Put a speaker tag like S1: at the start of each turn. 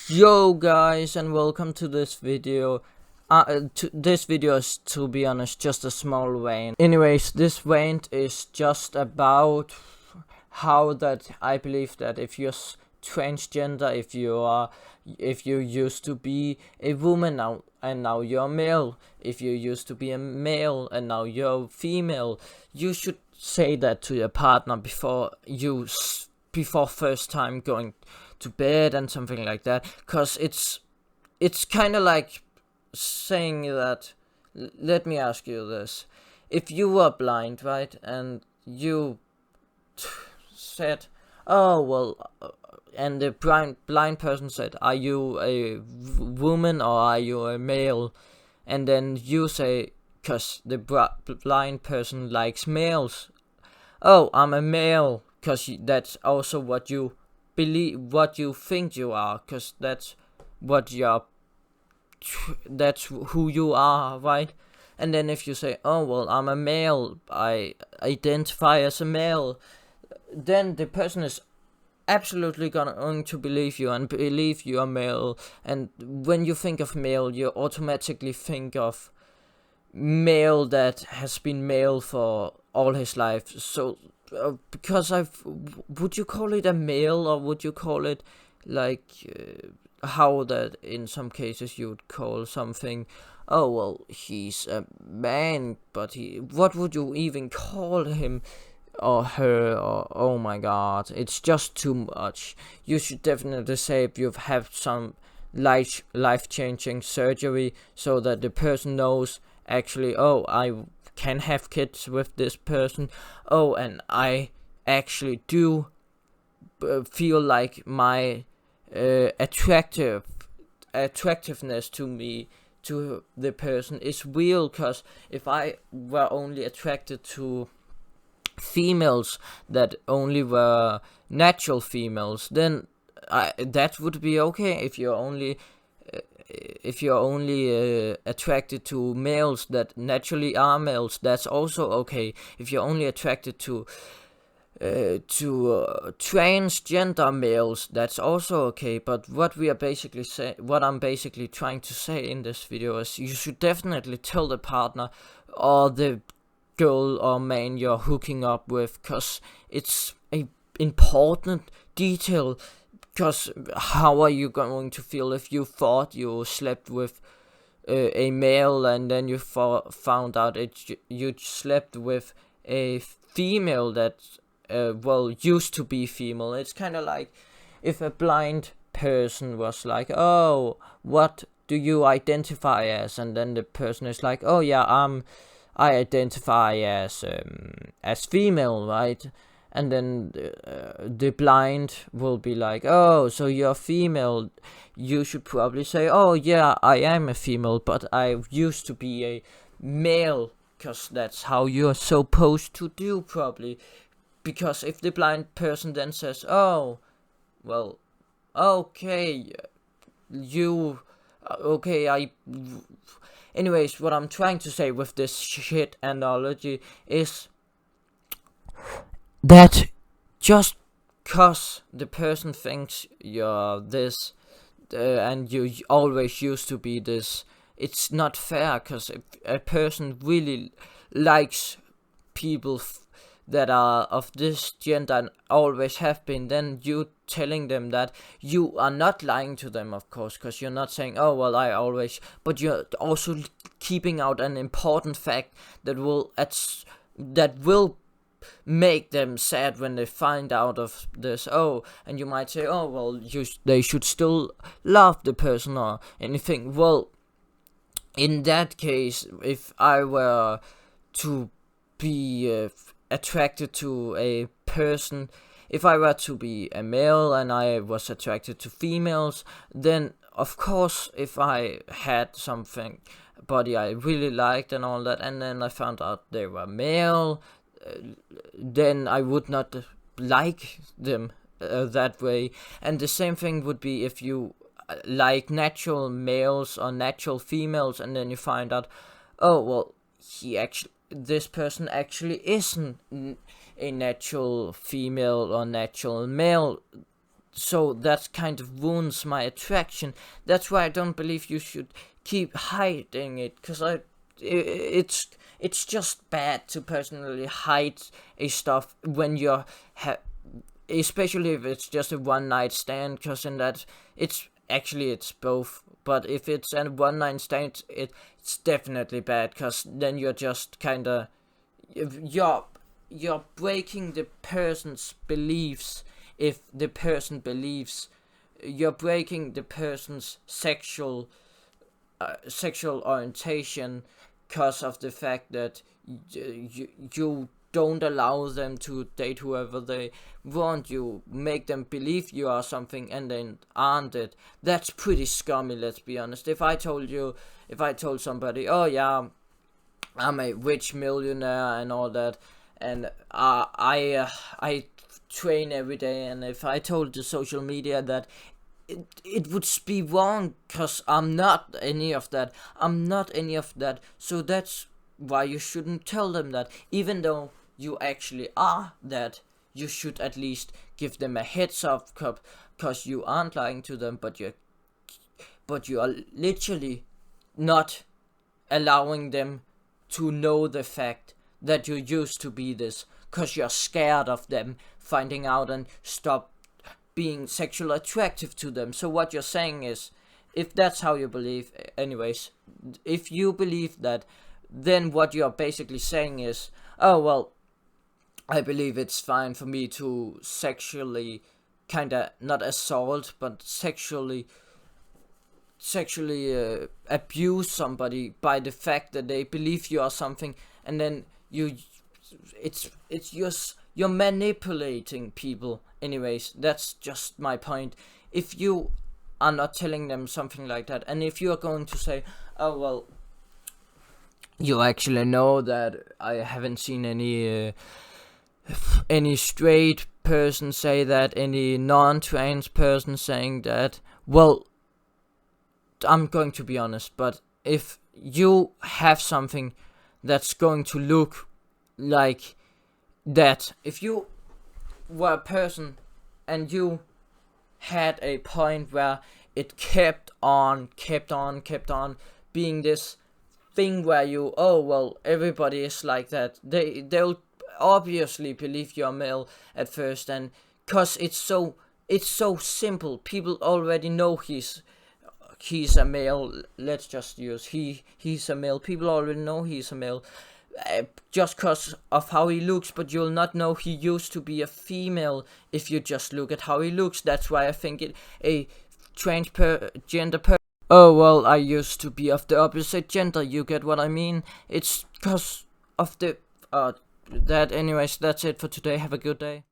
S1: Yo guys, and welcome to this video. This video is, to be honest, just a small rant. Anyways, this rant is just about how that I believe that if you're transgender, if you used to be a woman now and now you're male, if you used to be a male and now you're female, you should say that to your partner before first time going to bed and something like that, because it's kind of like saying that, let me ask you this: if you were blind, right, and you said, oh well, and the blind person said, are you a woman or are you a male? And then you say, because the blind person likes males, oh, I'm a male, because that's also what you believe, what you think you are, because what you're that's who you are, right? And then if you say, oh well, I'm a male, I identify as a male, then the person is absolutely going to believe you and believe you are male. And when you think of male, you automatically think of male that has been male for all his life. So because would you call it a male, or would you call it like how that in some cases you would call something, oh well, he's a man, but what would you even call him or her? Or oh my god, it's just too much. You should definitely say if you've had some life changing surgery, so that the person knows actually, oh, I can have kids with this person, oh, and I actually do feel like my attractiveness to the person is real. Because if I were only attracted to females that only were natural females, then that would be okay. If you're only attracted to males that naturally are males, that's also okay. If you're only attracted to transgender males, that's also okay. But what I'm basically trying to say in this video is, you should definitely tell the partner or the girl or man you're hooking up with, because it's a important detail. Because how are you going to feel if you thought you slept with a male, and then you found out you slept with a female that used to be female? It's kind of like if a blind person was like, oh, what do you identify as? And then the person is like, oh yeah, I identify as female, right? And then the blind will be like, oh, so you're female. You should probably say, oh yeah, I am a female, but I used to be a male, because that's how you're supposed to do, probably. Because if the blind person then says, oh well, okay, you okay, anyways, what I'm trying to say with this shit analogy is that just cause the person thinks you're this, and you always used to be this, it's not fair. Because if a person really likes people that are of this gender and always have been, then you telling them that, you are not lying to them, of course, because you're not saying, oh well, I always, but you're also keeping out an important fact that will make them sad when they find out of this. Oh, and you might say, oh well, they should still love the person or anything. Well, in that case, if I were to be attracted to a person, if I were to be a male and I was attracted to females, then of course, if I had something body I really liked and all that, and then I found out they were male, then I would not like them that way. And the same thing would be if you like natural males or natural females, and then you find out, oh well, this person actually isn't a natural female or natural male. so that kind of wounds my attraction. That's why I don't believe you should keep hiding it, because it's just bad to personally hide a stuff when you're especially if it's just a one night stand, because in that it's both. But if it's a one night stand, it's definitely bad, because then you're just kind of you're breaking the person's beliefs. If the person believes, you're breaking the person's sexual orientation, because of the fact that you don't allow them to date whoever they want. You make them believe you are something and then aren't it. That's pretty scummy, let's be honest. If I told somebody, oh yeah, I'm a rich millionaire and all that, and I train every day, and if I told the social media that, it would be wrong, because I'm not any of that. So that's why you shouldn't tell them that. Even though you actually are that, you should at least give them a heads up, because you aren't lying to them, but you are literally not allowing them to know the fact that you used to be this, because you're scared of them finding out and stop being sexually attractive to them. So what you're saying is, if that's how you believe, anyways, if you believe that, then what you're basically saying is, oh well, I believe it's fine for me to sexually kinda not assault, but sexually abuse somebody by the fact that they believe you are something, and then it's just, you're manipulating people. Anyways, that's just my point. If you are not telling them something like that, and if you are going to say, oh well, you actually know that I haven't seen any straight person say that, any non-trans person saying that, well, I'm going to be honest, but if you have something that's going to look like that, if you were a person and you had a point where it kept on being this thing where you, oh well, everybody is like that, they'll obviously believe you're male at first, and cause it's so simple, people already know he's a male. Let's just use he's a male. People already know he's a male, just because of how he looks, but you'll not know he used to be a female if you just look at how he looks. That's why I think a transgender person, oh well, I used to be of the opposite gender, you get what I mean? It's because of the that. Anyways, that's it for today. Have a good day.